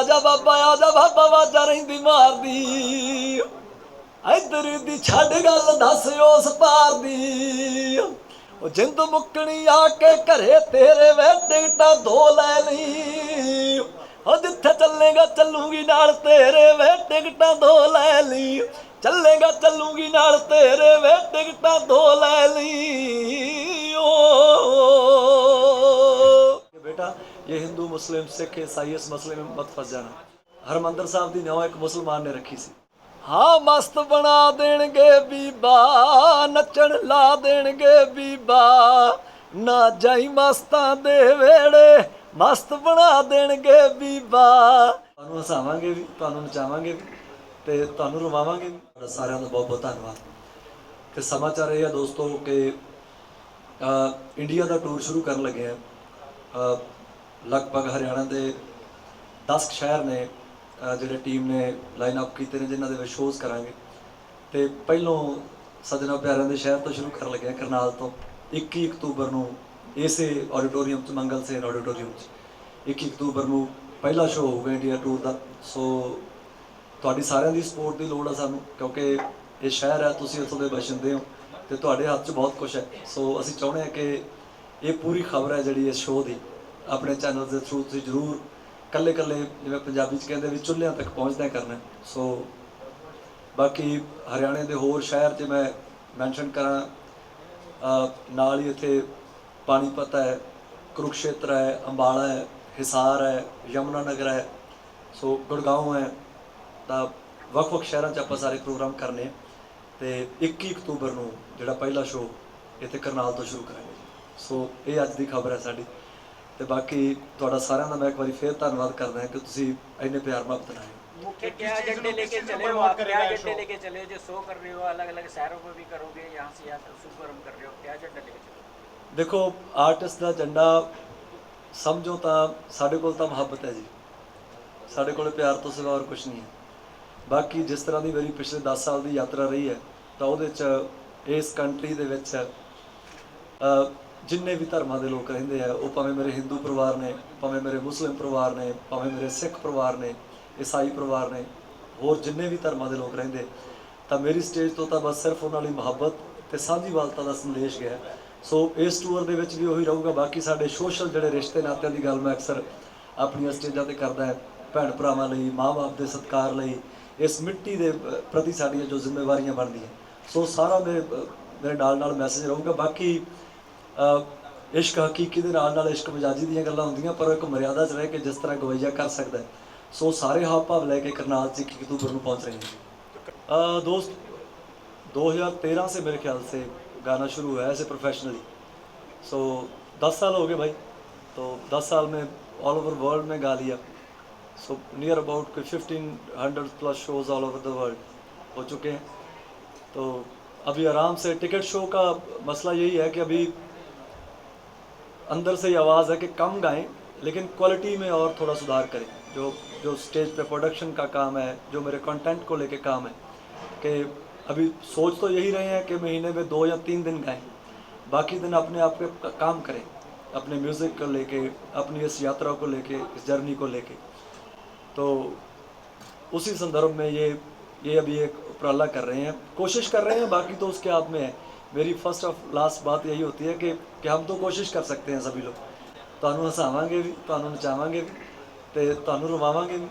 आजा बाबा वाजा रहिंदी मारदी इधर दी छड़ गल दस उस पार दी जिंद मुकनी आके घरे तेरे वे टिकटा दो लै ली जिथे चलेगा चलूंगी नाल तेरे वे टिकटा दो लै ली चलेगा चलूंगी नाल तेरे वे टिकटा दो लै ली बेटा ये हिंदू मुस्लिम सिख ईसाई इस मसले में मत फंस जाना। हरमंदर साहब की न्यौ एक मुसलमान ने रखी सी। हाँ मस्त बना देणगे बीबा नचण ला देणगे बीबा ना जाई मस्तां दे वेड़े मस्त बना देणगे बीबा। तुहानूं हसावांगे भी तुहानूं नचावांगे भी ते तुहानूं रवावांगे भी। सारिਆਂ ਦਾ बहुत बहुत धन्यवाद। ਤੇ समाचार ये है दोस्तों कि इंडिया का टूर शुरू करन लगे हैं। लगभग हरियाणा के 10 शहर ने ਜਿਹੜੇ ਟੀਮ ਨੇ ਲਾਈਨ ਅਪ ਕੀਤੇ ਨੇ ਜਿਨ੍ਹਾਂ ਦੇ ਵਿੱਚ ਸ਼ੋਅਜ਼ ਕਰਾਂਗੇ। ਤੇ ਪਹਿਲੋਂ ਸੱਜਣਾ ਪਿਆਰਿਆਂ ਦੇ ਸ਼ਹਿਰ ਤੋਂ ਸ਼ੁਰੂ ਕਰਨ ਲੱਗੇ ਕਰਨਾਲ ਤੋਂ 21 ਅਕਤੂਬਰ ਨੂੰ ਇਸੇ ਆਡੀਟੋਰੀਅਮ 'ਚ ਮੰਗਲ ਸੇਨ ਆਡੀਟੋਰੀਅਮ 'ਚ 21 ਅਕਤੂਬਰ ਨੂੰ ਪਹਿਲਾ ਸ਼ੋਅ ਹੋਊਗਾ ਇੰਡੀਆ ਟੂਰ ਦਾ। ਸੋ ਤੁਹਾਡੀ ਸਾਰਿਆਂ ਦੀ ਸਪੋਰਟ ਦੀ ਲੋੜ ਆ ਸਾਨੂੰ ਕਿਉਂਕਿ ਇਹ ਸ਼ਹਿਰ ਹੈ ਤੁਸੀਂ ਇੱਥੋਂ ਦੇ ਬਸ਼ਿੰਦੇ ਹੋ ਤੇ ਤੁਹਾਡੇ ਹੱਥ 'ਚ ਬਹੁਤ ਕੁਝ ਹੈ। ਸੋ ਅਸੀਂ ਚਾਹੁੰਦੇ ਹਾਂ ਕਿ ਇਹ ਪੂਰੀ ਖਬਰ ਹੈ ਜਿਹੜੀ ਇਸ ਸ਼ੋਅ ਦੀ ਆਪਣੇ ਚੈਨਲ ਦੇ ਥਰੂ ਤੁਸੀਂ ਜ਼ਰੂਰ ਕੱਲੇ ਕੱਲੇ ਜਿਵੇਂ ਪੰਜਾਬੀ 'ਚ ਕਹਿੰਦੇ ਵੀ ਚੁੱਲ੍ਹਿਆਂ ਤੱਕ ਪਹੁੰਚਦਾ ਕਰਨਾ। ਸੋ ਬਾਕੀ ਹਰਿਆਣੇ ਦੇ ਹੋਰ ਸ਼ਹਿਰ 'ਚ ਮੈਂ ਮੈਂਸ਼ਨ ਕਰਾਂ ਨਾਲ ਹੀ ਇੱਥੇ ਪਾਣੀਪਤ ਹੈ, ਕੁਰੂਕਸ਼ੇਤਰ ਹੈ, ਅੰਬਾਲਾ ਹੈ, ਹਿਸਾਰ ਹੈ, ਯਮੁਨਾ ਨਗਰ ਹੈ, ਸੋ ਗੁੜਗਾਉਂ ਹੈ। ਤਾਂ ਵੱਖ-ਵੱਖ ਸ਼ਹਿਰਾਂ 'ਚ ਆਪਾਂ ਸਾਰੇ ਪ੍ਰੋਗਰਾਮ ਕਰਨੇ ਅਤੇ 21 ਅਕਤੂਬਰ ਨੂੰ ਜਿਹੜਾ ਪਹਿਲਾ ਸ਼ੋਅ ਇੱਥੇ ਕਰਨਾਲ ਤੋਂ ਸ਼ੁਰੂ ਕਰਾਂਗੇ। ਸੋ ਇਹ ਅੱਜ ਦੀ ਖਬਰ ਹੈ ਸਾਡੀ। ਤੇ ਬਾਕੀ ਤੁਹਾਡਾ ਸਾਰਿਆਂ ਦਾ ਮੈਂ ਇੱਕ ਵਾਰੀ ਫੇਰ ਧੰਨਵਾਦ ਕਰਦਾ ਹਾਂ ਕਿ ਤੁਸੀਂ ਇੰਨੇ ਪਿਆਰ ਨਾਲ ਬਣਾਏ। मुख्य क्या एजेंडे लेके चले हो आप? क्या एजेंडे लेके चले हो जो शो कर रहे हो? अलग अलग शहरों में भी करोगे, यहाँ से यहाँ शुभारंभ कर रहे हो, क्या एजेंडा लेके चले हो? देखो आर्टिस्ट का ਏਜੰਡਾ समझो तो साढ़े को मुहब्बत है जी, साढ़े को प्यार तो सिवा और कुछ नहीं है। बाकी जिस तरह की मेरी पिछले 10 साल की यात्रा रही है तो वो इस कंट्री के जिन्ने भी धर्मां दे लोग रहिंदे है वो भावें मेरे हिंदू परिवार ने, भावें मेरे मुस्लिम परिवार ने, भावें मेरे सिख परिवार ने, ईसाई परिवार ने, होर जिन्ने भी धर्मां दे लोग रहिंदे तो मेरी स्टेज तो बस सिर्फ उन्हां लई मुहब्बत ते साझीवालता दा संदेश गया। सो इस टूर दे विच भी उही रहूगा। बाकी साडे सोशल जिहड़े रिश्ते नातिਆਂ ਦੀ ਗੱਲ मैं अक्सर अपनी स्टेजां ते करदा है भैण भरावां लई, माँ बाप के सत्कार लई, इस मिट्टी के प्रति साडियां जो जिम्मेवारियां बनदियां सो सारा मेरे नाल मैसेज रहूगा। बाकी इश्क हकीकी के नाल इश्क मजाजी दी गल्लां होंदियां पर एक मर्यादा च रह के जिस तरह गवैया कर सकता है। सो सारे हाव भाव लैके करनाल 21 अक्तूबर में पहुँच रहे हैं। दोस्त 2013 से मेरे ख्याल से गाना शुरू हुआ है ऐसे प्रोफेशनली। सो 10 साल हो गए भाई, तो 10 साल में ऑल ओवर वर्ल्ड में गा लिया। So near about 1500+ shows all over the world हो चुके हैं। तो अभी आराम से टिकट शो का मसला यही है कि अभी अंदर से ही आवाज़ है कि कम गाएं लेकिन क्वालिटी में और थोड़ा सुधार करें। जो स्टेज पे प्रोडक्शन का काम है, जो मेरे कंटेंट को लेके काम है कि अभी सोच तो यही रहे हैं कि महीने में 2 या 3 दिन गाएं, बाकी दिन अपने आप के काम करें अपने म्यूज़िक को लेके, अपनी इस यात्रा को लेके, इस जर्नी को लेके। तो उसी संदर्भ में ये अभी एक उपराला कर रहे हैं, कोशिश कर रहे हैं, बाकी तो उसके हाथ में है। मेरी फर्स्ट ऑफ लास्ट बात यही होती है कि हम तो कोशिश कर सकते हैं सभी लोग, तुहानूं हसावांगे भी, तुहानूं नचावांगे भी ते तुहानूं रवावांगे भी।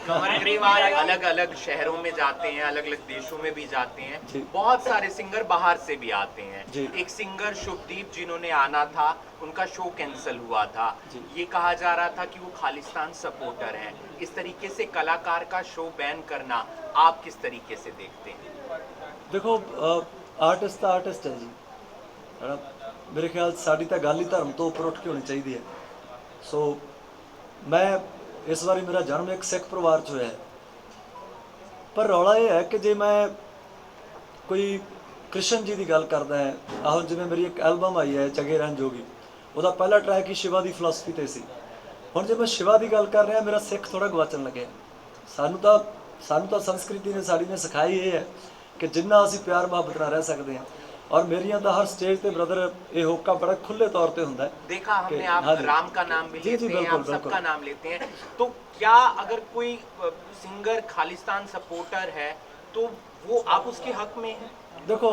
कई अलग अलग शहरों में जाते हैं, अलग अलग देशों में भी जाते हैं, बहुत सारे सिंगर बाहर से भी आते हैं। एक सिंगर शुभदीप जिन्होंने आना था उनका शो कैंसिल हुआ था, ये कहा जा रहा था कि वो खालिस्तान सपोर्टर हैं। इस तरीके से कलाकार का शो बैन करना आप किस तरीके से देखते हैं? देखो आर्टिस्ट तो आर्टिस्ट है जी, है ना। मेरे ख्याल साड़ी तो गल ही धर्म तो उपर उठ के होनी चाहिए है। सो मैं इस बारी मेरा जन्म एक सिख परिवार च होया है, पर रौला यह है कि जे मैं कोई कृष्ण जी की गल करदा है, आहो जिवें मेरी एक एल्बम आई है जगे रहन जोगी, ਉਹਦਾ पहला ट्रैक ही शिवा की फिलासफी ते सी। हुण जे मैं शिवा की गल कर रहा मेरा सिख थोड़ा गवाचन लगे। सानू तो संस्कृति ने साड़ी ने सिखाई ये है कि जिन्ना असीं प्यार मुहब्बत नाल रह सकते हैं और मेरिया तो हर स्टेज पे ब्रदर ये होका बड़ा खुले तौर पे होता है। देखा हमने, आप हाँ जी। राम का नाम भी जी, लेते जी, हैं, बिल्कुल, आप सबका बिल्कुल। नाम लेते हैं। तो क्या अगर कोई सिंगर खालिस्तान सपोर्टर है तो वो आप उसके हक में हैं? देखो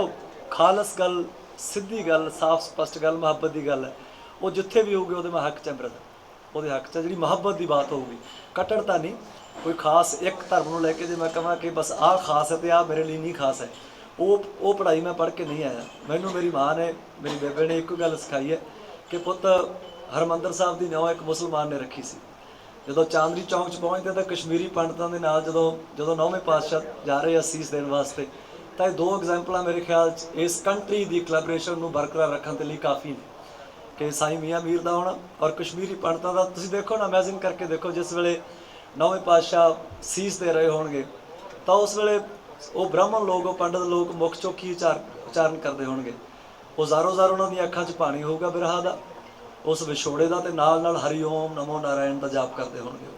खालस गल, सिद्धी गल, साफ स्पष्ट गल, मुहब्बत की गल है, वो जिथे भी होगी वो हक च ब्रदर, वो हक च जी मुहब्बत की बात होगी, कट्टरता नहीं। कोई खास एक धर्म को लैके जो मैं कहा कि बस आ खास है तो आ मेरे लिए नहीं खास है, वो पढ़ाई मैं पढ़ के नहीं आया। मैनू मेरी माँ ने, मेरी बेबे ने एक गल सिखाई है कि पुत हरमंदर साहब की न्यौ एक मुसलमान ने रखी सी। जो चांदनी चौक च पहुँचते तो कश्मीरी पंडितों के नाल जो नौवें पातशाह जा रहे असीस देने वास्ते, तो ये दो एग्जाम्पल मेरे ख्याल इस कंट्री की कोलैबोरेशन को बरकरार रखने के लिए काफ़ी ने कि साईं मियाँ मीर का होना और कश्मीरी पंडितों का। तुसीं देखो ना, इमेजिन करके देखो, जिस वेले नौवें पातशाह सीस दे रहे होणगे तो उस वेले वो ब्राह्मण लोग, वो पंडित लोग मुख चौकी उच्चारण करते होणगे, वो ज़ारो ज़ार उन्होंने अखां च पानी होगा बिरहा का, उस विछोड़े का, तो नाल हरिओम नमो नारायण का जाप करते होणगे।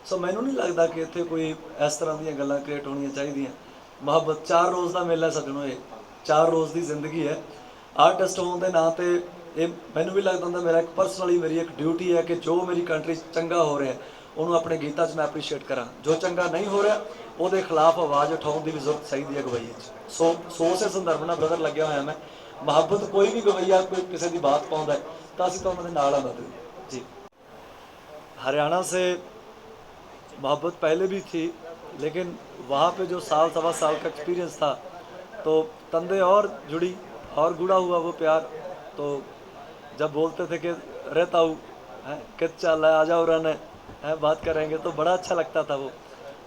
सो मैनू नहीं लगता कि इत्थे कोई इस तरह दी गल्लां क्रिएट होनियां चाहिए। मुहब्बत 4 रोज़ का मेला है सजनों, ये 4 रोज़ की जिंदगी है। आर्टिस्ट होने के नाते ये मैनू भी लगता होंदा, मेरा एक पर्सनली मेरी एक ड्यूटी है कि जो मेरी कंट्री चंगा हो रहा है उन्होंने अपने गीतों मैं एप्रीशिएट करा, जो चंगा नहीं हो रहा वो खिलाफ आवाज़ उठाने की भी जरूरत चाहिए है गवैये। सो उस संदर्भ में ब्रदर लग्या होया मैं, मुहब्बत कोई भी गवैया कोई किसी की बात पाउंदा है तो असीं तो उन्होंने नाल आ जी। हरियाणा से मोहब्बत पहले भी थी, लेकिन वहाँ पे जो साल सवा साल का एक्सपीरियंस था तो तंदे और जुड़ी और गुड़ा हुआ वो प्यार। तो जब बोलते थे कि रहता हूँ है कि चल है आ जाओ रन है बात करेंगे तो बड़ा अच्छा लगता था वो।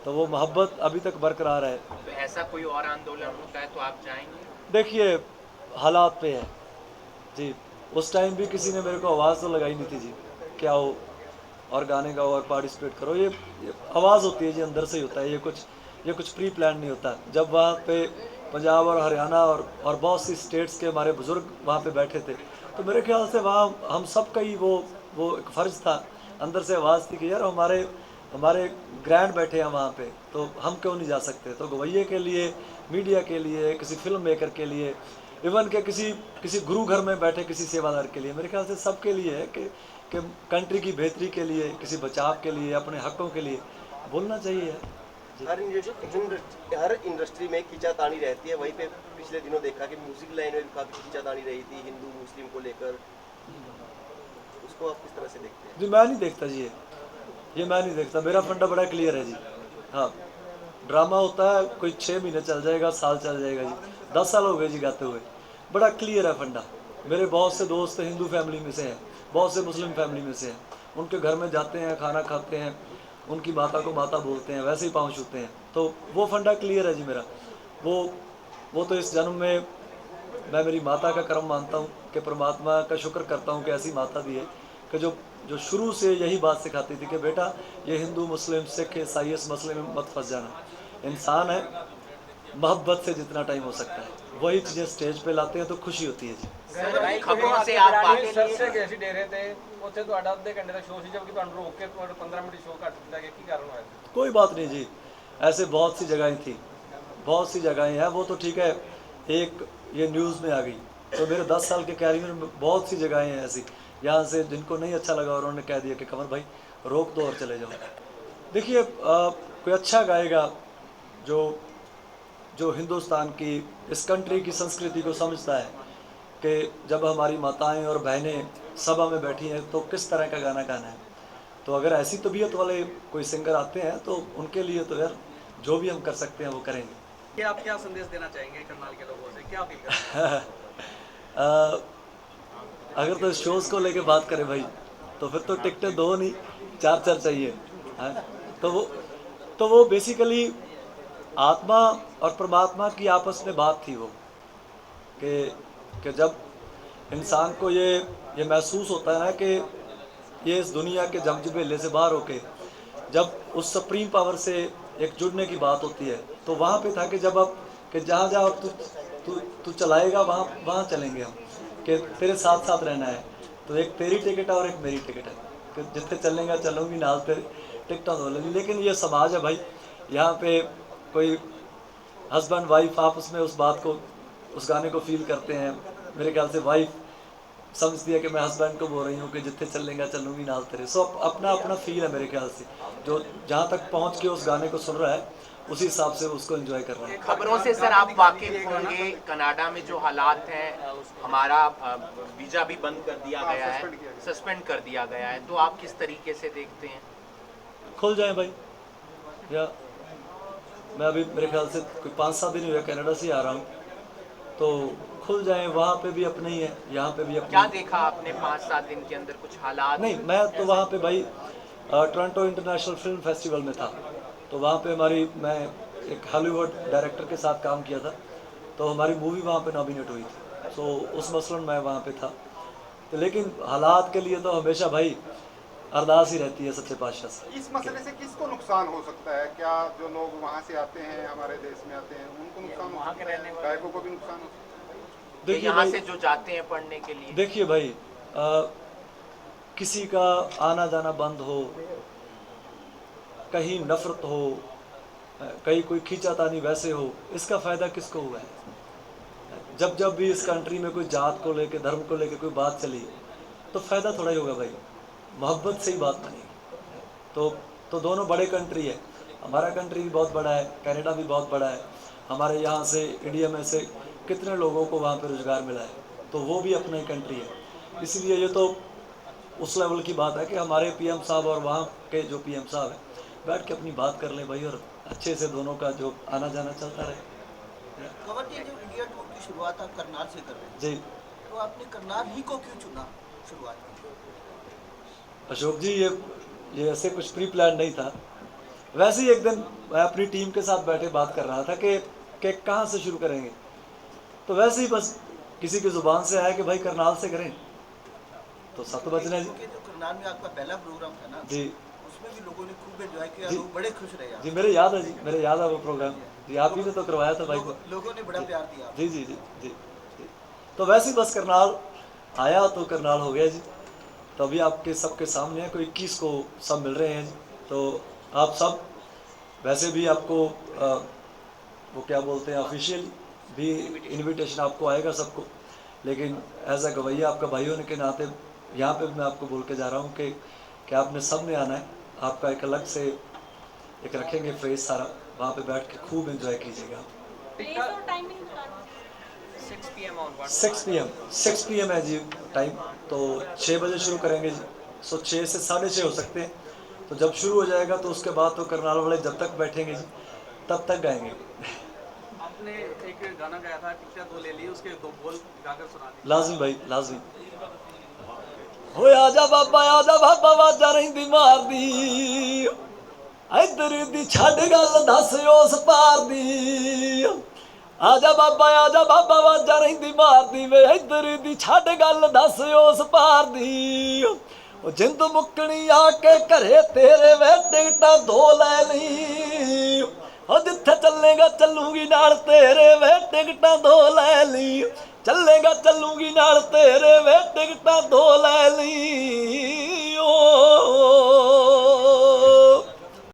तो वो मोहब्बत अभी तक बरकरार है। तो ऐसा कोई और आंदोलन होता है तो आप जाएंगे? देखिए हालात पे है जी। उस टाइम भी किसी ने मेरे को आवाज़ तो लगाई नहीं थी जी, क्या हो और गाने गाओ और पार्टिसिपेट करो, ये आवाज़ होती है जी, अंदर से ही होता है, ये कुछ प्री प्लान नहीं होता। जब वहाँ पे पंजाब और हरियाणा और बहुत सी स्टेट्स के हमारे बुज़ुर्ग वहाँ पे बैठे थे तो मेरे ख्याल से वहाँ हम सब का ही वो एक फ़र्ज़ था, अंदर से आवाज़ थी कि यार हमारे ग्रैंड बैठे हैं वहाँ पे तो हम क्यों नहीं जा सकते। तो गवैये के लिए, मीडिया के लिए, किसी फिल्म मेकर के लिए, इवन के किसी गुरु घर में बैठे किसी सेवादार के लिए, मेरे ख्याल से सबके लिए है कि कंट्री की बेहतरी के लिए, किसी बचाव के लिए, अपने हकों के लिए बोलना चाहिए। हर इंडस्ट्री में खींचातानी रहती है, वहीं पे पिछले दिनों देखा कि म्यूजिक लाइन में भी काफ़ी खींचातानी रही थी हिंदू मुस्लिम को लेकर, उसको आप किस तरह से देखते हैं? जी मैं नहीं देखता जी, ये मैं नहीं देखता, मेरा फंडा बड़ा क्लियर है जी। हाँ, ड्रामा होता है कोई 6 महीने चल जाएगा, साल चल जाएगा जी, 10 साल हो गए जी गाते हुए, बड़ा क्लियर है फंडा। मेरे बहुत से दोस्त हिंदू फैमिली में से हैं, बहुत से मुस्लिम फैमिली में से हैं, उनके घर में जाते हैं, खाना खाते हैं, उनकी माता को माता बोलते हैं, वैसे ही पाँव छूते हैं। तो वो फंडा क्लियर है जी मेरा। वो तो इस जन्म में मैं मेरी माता का कर्म मानता हूँ कि परमात्मा का शुक्र करता हूँ कि ऐसी माता दी है कि जो शुरू से यही बात सिखाती थी कि बेटा ये हिंदू मुस्लिम सिख ईसाई इस मसले में मत फंस जाना, इंसान है, मोहब्बत से जितना टाइम हो सकता है वही चीज़ें स्टेज पे लाते हैं तो खुशी होती है जी। सर खबरों से आप बातें सरसे गए सी डेरे ते ਉੱਥੇ ਤੁਹਾਡਾ ਅੱਧੇ ਘੰਟੇ ਦਾ ਸ਼ੋਅ ਸੀ ਜਦਕਿ ਤੁਹਾਨੂੰ ਰੋਕ ਕੇ ਤੁਹਾਡਾ 15 ਮਿੰਟ ਸ਼ੋਅ ਕੱਟ ਦਿੱਤਾ ਗਿਆ, ਕੀ ਕਾਰਨ ਹੋਇਆ? कोई बात नहीं जी, ऐसे बहुत सी जगहें थी, बहुत सी जगहें हैं, वो तो ठीक है, एक ये न्यूज़ में आ गई। तो मेरे 10 साल के कैरियर में बहुत सी जगहें हैं ऐसी यहाँ से जिनको नहीं अच्छा लगा और उन्होंने कह दिया कि कमर भाई रोक दो और चले जाओ। देखिए कोई अच्छा गाएगा जो हिंदुस्तान की इस कंट्री की संस्कृति को समझता है कि जब हमारी माताएं और बहनें सभा में बैठी हैं तो किस तरह का गाना गाना है। तो अगर ऐसी तबीयत वाले कोई सिंगर आते हैं तो उनके लिए तो यार जो भी हम कर सकते हैं वो करेंगे। कि आप क्या संदेश देना चाहेंगे करनाल के लोगों से, क्या अपील करेंगे? अगर तो शोज़ को लेके बात करें भाई तो फिर तो टिकटें 2 नहीं 4 चाहिए है। तो वो बेसिकली आत्मा और परमात्मा की आपस में बात थी वो कि जब इंसान को ये महसूस होता है ना कि ये इस दुनिया के जमजबेले से बाहर होके जब उस सुप्रीम पावर से एक जुड़ने की बात होती है तो वहाँ पे था कि जब अब कि जहाँ जहाँ तू चलाएगा वहाँ चलेंगे हम, कि तेरे साथ साथ रहना है। तो एक तेरी टिकट है और एक मेरी टिकट है कि जितने चलेंगे चलूँगी नाल तेरे टिकटा दो लेंगी। लेकिन ये समाज है भाई, यहाँ पे कोई हस्बैंड वाइफ आपस में उस बात को उस गाने को फील करते हैं। मेरे ख्याल से वाइफ समझती है कि मैं हस्बैंड को बोल रही हूँ कि जिथे चलेगा चलूँगी नाल तेरे। सो अपना अपना फील है मेरे ख्याल से, जो जहाँ तक पहुँच के उस गाने को सुन रहा है उसी हिसाब से उसको एंजॉय कर रहा है। खबरों से सर आप वाकिफ होंगे, कनाडा में जो हालात हैं, हमारा वीजा भी बंद कर दिया गया है, सस्पेंड कर दिया गया है, तो आप किस तरीके से देखते हैं? खुल जाए भाई, या मैं अभी मेरे ख्याल से कोई 5-7 दिन हुए कनाडा से आ रहा हूँ, तो खुल जाए। वहाँ पे भी अपने ही है, यहाँ पे भी अपने। क्या देखा आपने 5-7 दिन के अंदर, कुछ हालात? नहीं, मैं तो वहाँ पे भाई टोरंटो इंटरनेशनल फिल्म फेस्टिवल में था, तो वहाँ पे मैं एक हॉलीवुड डायरेक्टर के साथ काम किया था, तो हमारी मूवी वहाँ पे नॉमिनेट हुई थी, तो उस मसलन मैं वहाँ पे था। तो लेकिन हालात के लिए तो हमेशा भाई अरदास ही रहती है सच्चे पातशाह से। इस मसले से किसको नुकसान हो सकता है? क्या जो लोग वहाँ से आते हैं, हमारे देश में आते हैं, उनको नुकसान हो सकता है? गायकों को भी नुकसान हो सकता है? देखिए यहाँ भाई, से जो जाते हैं पढ़ने के लिए, देखिए भाई, किसी का आना जाना बंद हो, कहीं नफरत हो, कहीं कोई खींचातानी वैसे हो, इसका फ़ायदा किसको हुआ है? जब जब भी इस कंट्री में कोई जात को लेके, धर्म को लेके कोई बात चली, तो फ़ायदा थोड़ा ही होगा भाई, मोहब्बत से ही बात बनेगी। तो दोनों बड़े कंट्री है, हमारा कंट्री भी बहुत बड़ा है, कनाडा भी बहुत बड़ा है, हमारे यहाँ से इंडिया में से कितने लोगों को वहाँ पे रोज़गार मिला है, तो वो भी अपना ही कंट्री है। इसलिए ये तो उस लेवल की बात है कि हमारे पीएम साहब और वहाँ के जो पीएम साहब हैं बैठ के अपनी बात कर लें भाई, और अच्छे से दोनों का जो आना जाना चलता रहे। कंवर जी, जो इंडिया टूर की शुरुआत आप करनाल से कर रहे हैं, जी तो आपने करनाल ही को क्यों चुना शुरुआत में? अशोक जी, ये ऐसे कुछ प्री प्लान नहीं था। वैसे ही एक दिन मैं अपनी टीम के साथ बैठे बात कर रहा था कि कहाँ से शुरू करेंगे, तो वैसे ही बस किसी की ज़ुबान से आया कि भाई करनाल से करें, तो 7 बजने जी। क्योंकि जो करनाल में आपका पहला प्रोग्राम था ना जी उसमें भी लोगों ने खूब एंजॉय किया, जी। लोग बड़े खुश रहे जी, मेरे याद है जी, मेरे याद है वो प्रोग्राम जी, आप ही ने तो करवाया था भाई को। लोगों ने बड़ा प्यार दिया। जी जी जी जी जी। तो वैसे ही बस करनाल आया तो करनाल हो गया जी। तो अभी आपके सबके सामने है, कोई 21 को सब मिल रहे हैं जी। तो आप सब वैसे भी आपको वो क्या बोलते हैं, ऑफिशियल भी इनविटेशन आपको आएगा सबको, लेकिन एज अ गवैया आपका भाई होने के नाते यहाँ पे मैं आपको बोल के जा रहा हूँ कि आपने सब ने आना है। आपका एक अलग से एक रखेंगे फेस सारा, वहाँ पे बैठ के खूब एंजॉय कीजिएगा। 6 PM है जी टाइम, तो 6 बजे शुरू करेंगे जी। सो 6 से 6:30 हो सकते हैं, तो जब शुरू हो जाएगा तो उसके बाद तो करनाल वाले जब तक बैठेंगे जी तब तक गाएंगे। आपने एक गाना गाया था, टिकटा 2 ले ली, उसके 2 बोल गाकर सुना दी। लाजमी भाई, लाजमी। हो आजा बाबा आवाजा रहिंदी मार दी, इधर दी छड़ गल दस उस पार दी। आजा बाबा आवाजा रहिंदी मार दी वे, इधर दी छड़ गल दस उस पार दी। ओ जिंद मुकनी आके घरे तेरे वे टिकटा 2 ले ली, ओ जिथे चलेगा चलूंगी नाल तेरे वे टिकटा 2 ले ली, चलेगा चलूंगी नाल तेरे वे टिकटा 2 ले ली। ओ